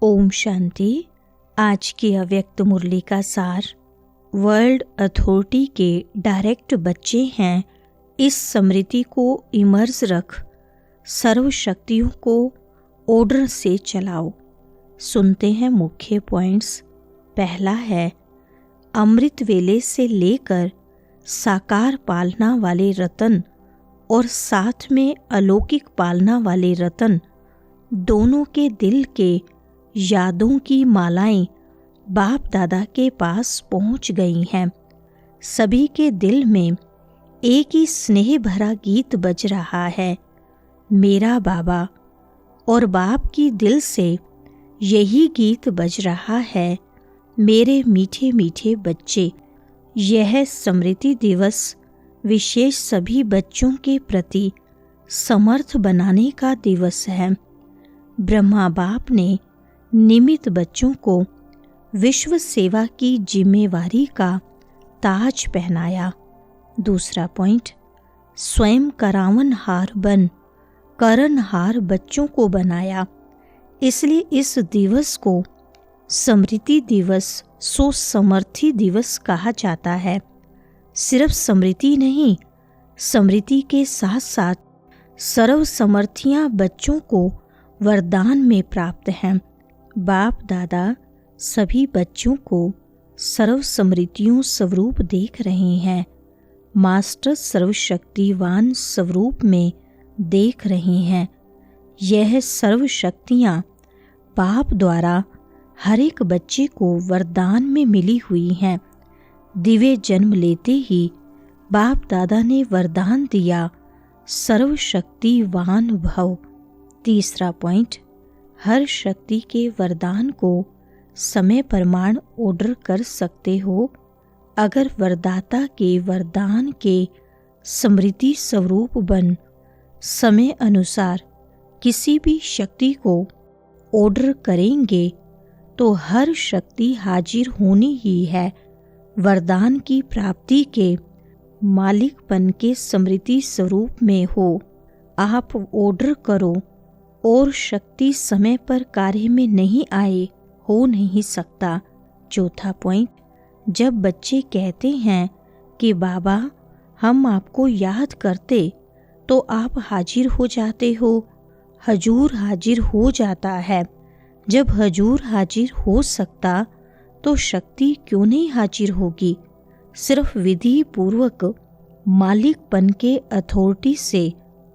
ओम शांति। आज की अव्यक्त मुरली का सार। वर्ल्ड अथॉरिटी के डायरेक्ट बच्चे हैं, इस स्मृति को इमर्ज रख, सर्व शक्तियों को ऑर्डर से चलाओ। सुनते हैं मुख्य पॉइंट्स। पहला है, अमृत वेले से लेकर साकार पालना वाले रतन और साथ में अलौकिक पालना वाले रतन दोनों के दिल के यादों की मालाएं बाप दादा के पास पहुंच गई हैं। सभी के दिल में एक ही स्नेह भरा गीत बज रहा है, मेरा बाबा। और बाप की दिल से यही गीत बज रहा है, मेरे मीठे मीठे बच्चे। यह स्मृति दिवस विशेष सभी बच्चों के प्रति समर्थ बनाने का दिवस है। ब्रह्मा बाप ने निमित्त बच्चों को विश्व सेवा की जिम्मेवारी का ताज पहनाया। दूसरा पॉइंट, स्वयं करावनहार बन करनहार बच्चों को बनाया। इसलिए इस दिवस को स्मृति दिवस सो समर्थी दिवस कहा जाता है। सिर्फ स्मृति नहीं, स्मृति के साथ साथ सर्व समर्थियां बच्चों को वरदान में प्राप्त हैं। बाप दादा सभी बच्चों को सर्व समृद्धियों स्वरूप देख रहे हैं, मास्टर सर्वशक्तिवान स्वरूप में देख रहे हैं। यह सर्व शक्तियाँ बाप द्वारा हर एक बच्चे को वरदान में मिली हुई हैं। दिव्य जन्म लेते ही बाप दादा ने वरदान दिया, सर्वशक्तिवान भव। तीसरा पॉइंट, हर शक्ति के वरदान को समय प्रमाण ऑर्डर कर सकते हो। अगर वरदाता के वरदान के स्मृति स्वरूप बन समय अनुसार किसी भी शक्ति को ऑर्डर करेंगे तो हर शक्ति हाजिर होनी ही है। वरदान की प्राप्ति के मालिकपन के स्मृति स्वरूप में हो। आप ऑर्डर करो और शक्ति समय पर कार्य में नहीं आए, हो नहीं सकता। चौथा पॉइंट, जब बच्चे कहते हैं कि बाबा हम आपको याद करते तो आप हाजिर हो जाते हो, हजूर हाजिर हो जाता है। जब हजूर हाजिर हो सकता तो शक्ति क्यों नहीं हाजिर होगी। सिर्फ विधि पूर्वक मालिकपन के अथॉरिटी से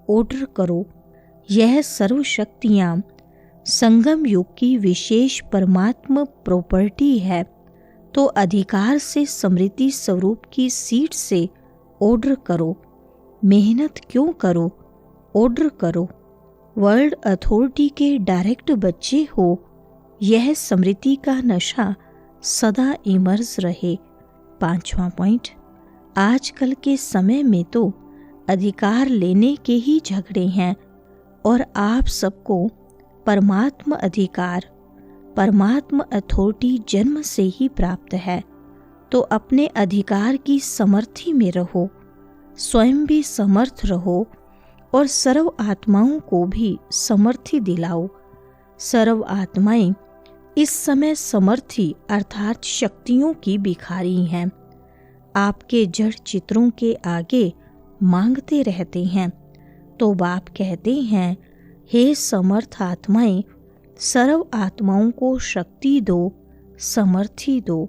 ऑर्डर करो। यह सर्व शक्तियाँ संगम युग की विशेष परमात्मा प्रॉपर्टी है, तो अधिकार से स्मृति स्वरूप की सीट से ऑर्डर करो। मेहनत क्यों करो, ऑर्डर करो। वर्ल्ड अथॉरिटी के डायरेक्ट बच्चे हो, यह स्मृति का नशा सदा इमर्ज रहे। पांचवा पॉइंट, आजकल के समय में तो अधिकार लेने के ही झगड़े हैं और आप सबको परमात्मा अधिकार, परमात्मा अथॉरिटी जन्म से ही प्राप्त है। तो अपने अधिकार की समर्थी में रहो, स्वयं भी समर्थ रहो और सर्व आत्माओं को भी समर्थी दिलाओ। सर्व आत्माएं इस समय समर्थी अर्थात शक्तियों की भिखारी हैं। आपके जड़ चित्रों के आगे मांगते रहते हैं, तो बाप कहते हैं, हे समर्थ आत्माएं, सर्व आत्माओं को शक्ति दो, समर्थी दो।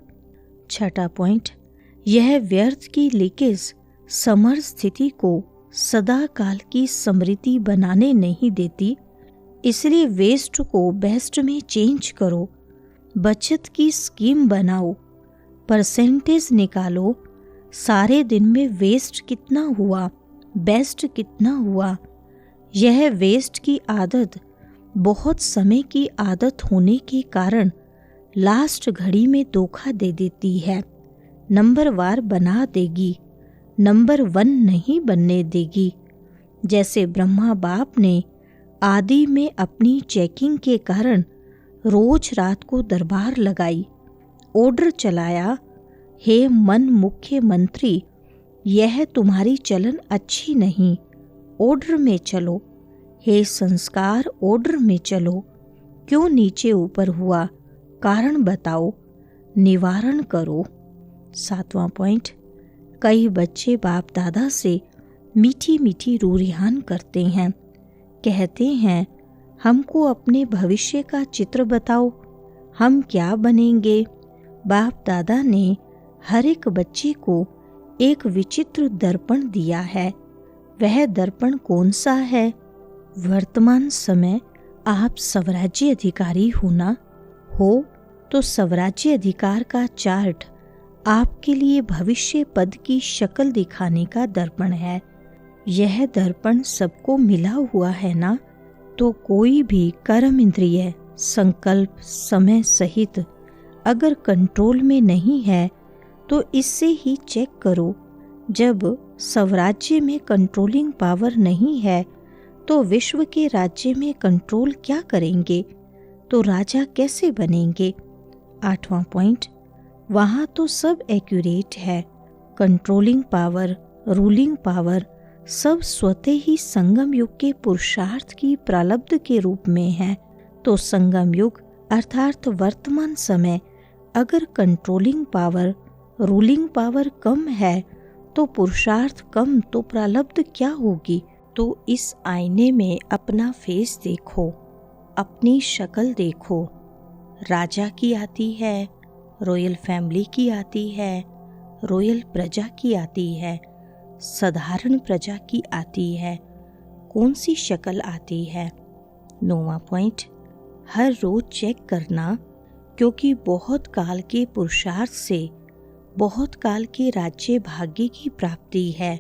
छठा पॉइंट, यह व्यर्थ की लीकेज समर स्थिति को सदा काल की स्मृति बनाने नहीं देती। इसलिए वेस्ट को बेस्ट में चेंज करो, बचत की स्कीम बनाओ, परसेंटेज निकालो। सारे दिन में वेस्ट कितना हुआ, बेस्ट कितना हुआ। यह वेस्ट की आदत बहुत समय की आदत होने के कारण लास्ट घड़ी में धोखा दे देती है, नंबरवार बना देगी, नंबर 1 नहीं बनने देगी। जैसे ब्रह्मा बाप ने आदि में अपनी चेकिंग के कारण रोज रात को दरबार लगाई, ऑर्डर चलाया, हे मन मुख्य मंत्री, यह तुम्हारी चलन अच्छी नहीं, ऑर्डर में चलो। हे संस्कार, ऑर्डर में चलो। क्यों नीचे ऊपर हुआ, कारण बताओ, निवारण करो। 7वां पॉइंट, कई बच्चे बाप दादा से मीठी मीठी रूरिहान करते हैं, कहते हैं हमको अपने भविष्य का चित्र बताओ, हम क्या बनेंगे। बाप दादा ने हर एक बच्चे को एक विचित्र दर्पण दिया है। वह दर्पण कौन सा है? वर्तमान समय आप स्वराज्य अधिकारी होना हो तो स्वराज्य अधिकार का चार्ट आपके लिए भविष्य पद की शक्ल दिखाने का दर्पण है। यह दर्पण सबको मिला हुआ है ना? तो कोई भी कर्म इंद्रिय, संकल्प, समय सहित अगर कंट्रोल में नहीं है तो इससे ही चेक करो। जब स्वराज्य में कंट्रोलिंग पावर नहीं है तो विश्व के राज्य में कंट्रोल क्या करेंगे? तो राजा कैसे बनेंगे? 8वां पॉइंट, वहाँ तो सब एक्यूरेट है। कंट्रोलिंग पावर, रूलिंग पावर सब स्वतः ही संगम युग के पुरुषार्थ की प्रारब्ध के रूप में है। तो संगम युग अर्थात वर्तमान समय अगर कंट्रोलिंग पावर, रूलिंग पावर कम है तो पुरुषार्थ कम, तो प्रारब्ध क्या होगी? तो इस आईने में अपना फेस देखो, अपनी शक्ल देखो। राजा की आती है, रॉयल फैमिली की आती है, रॉयल प्रजा की आती है, साधारण प्रजा की आती है। कौन सी शक्ल आती है? 9वां पॉइंट, हर रोज चेक करना, क्योंकि बहुत काल के पुरुषार्थ से बहुत काल के राज्य भाग्य की प्राप्ति है।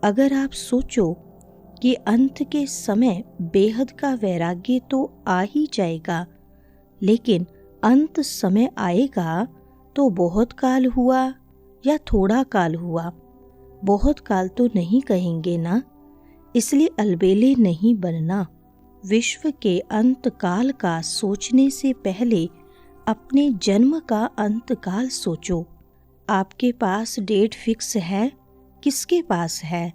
अगर आप सोचो कि अंत के समय बेहद का वैराग्य तो आ ही जाएगा, लेकिन अंत समय आएगा तो बहुत काल हुआ या थोड़ा काल हुआ? बहुत काल तो नहीं कहेंगे ना, इसलिए अलबेले नहीं बनना। विश्व के अंत काल का सोचने से पहले अपने जन्म का अंत काल सोचो। आपके पास डेट फिक्स है? किसके पास है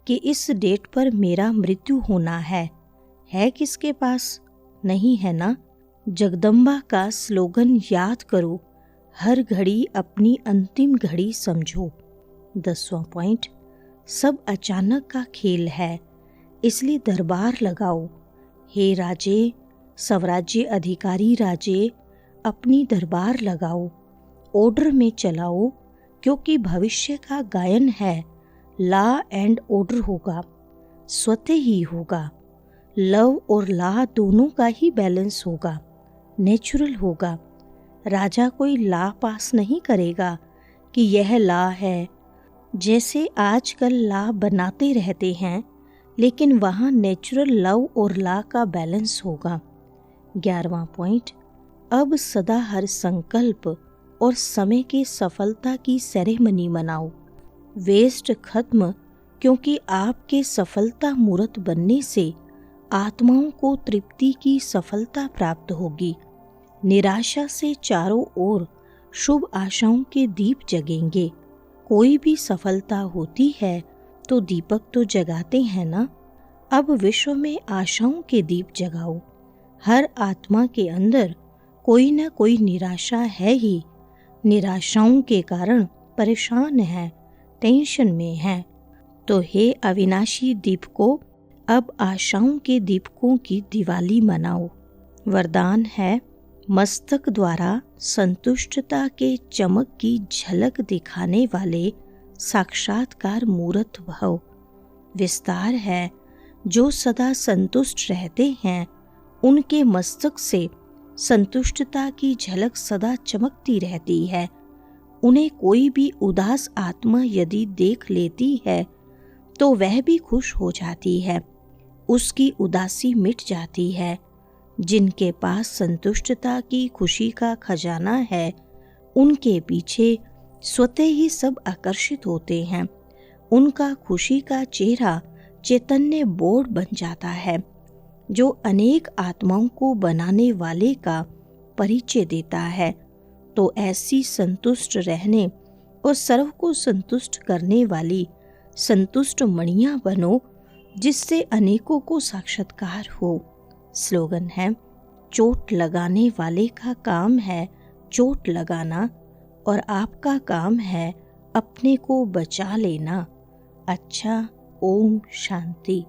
कि इस डेट पर मेरा मृत्यु होना है किसके पास? नहीं है ना। जगदम्बा का स्लोगन याद करो, हर घड़ी अपनी अंतिम घड़ी समझो। 10वां पॉइंट, सब अचानक का खेल है, इसलिए दरबार लगाओ। हे राजे, स्वराज्य अधिकारी राजे, अपनी दरबार लगाओ, ऑर्डर में चलाओ, क्योंकि भविष्य का गायन है। लॉ एंड ऑर्डर होगा, स्वतः ही होगा। लव और लॉ दोनों का ही बैलेंस होगा, नेचुरल होगा। राजा कोई लॉ पास नहीं करेगा कि यह लॉ है। जैसे आजकल लॉ बनाते रहते हैं, लेकिन वहाँ नेचुरल लव और लॉ का बैलेंस होगा। 11वां पॉइंट, अब सदा हर संकल्प और समय की सफलता की सेरेमनी मनाओ। वेस्ट खत्म, क्योंकि आपके सफलता मूर्त बनने से आत्माओं को तृप्ति की सफलता प्राप्त होगी। निराशा से चारों ओर शुभ आशाओं के दीप जगेंगे। कोई भी सफलता होती है तो दीपक तो जगाते हैं ना। अब विश्व में आशाओं के दीप जगाओ। हर आत्मा के अंदर कोई न कोई निराशा है ही। निराशाओं के कारण परेशान है, टेंशन में है। तो हे अविनाशी दीपकों, अब आशाओं के दीपकों की दिवाली मनाओ। वरदान है, मस्तक द्वारा संतुष्टता के चमक की झलक दिखाने वाले साक्षात्कार मूर्त भव। विस्तार है, जो सदा संतुष्ट रहते हैं उनके मस्तक से संतुष्टता की झलक सदा चमकती रहती है। उन्हें कोई भी उदास आत्मा यदि देख लेती है तो वह भी खुश हो जाती है, उसकी उदासी मिट जाती है। जिनके पास संतुष्टता की खुशी का खजाना है, उनके पीछे स्वतः ही सब आकर्षित होते हैं। उनका खुशी का चेहरा चैतन्य बोर्ड बन जाता है, जो अनेक आत्माओं को बनाने वाले का परिचय देता है। तो ऐसी संतुष्ट रहने और सर्व को संतुष्ट करने वाली संतुष्ट मणियां बनो, जिससे अनेकों को साक्षात्कार हो। स्लोगन है, चोट लगाने वाले का काम है चोट लगाना और आपका काम है अपने को बचा लेना। अच्छा, ओम शांति।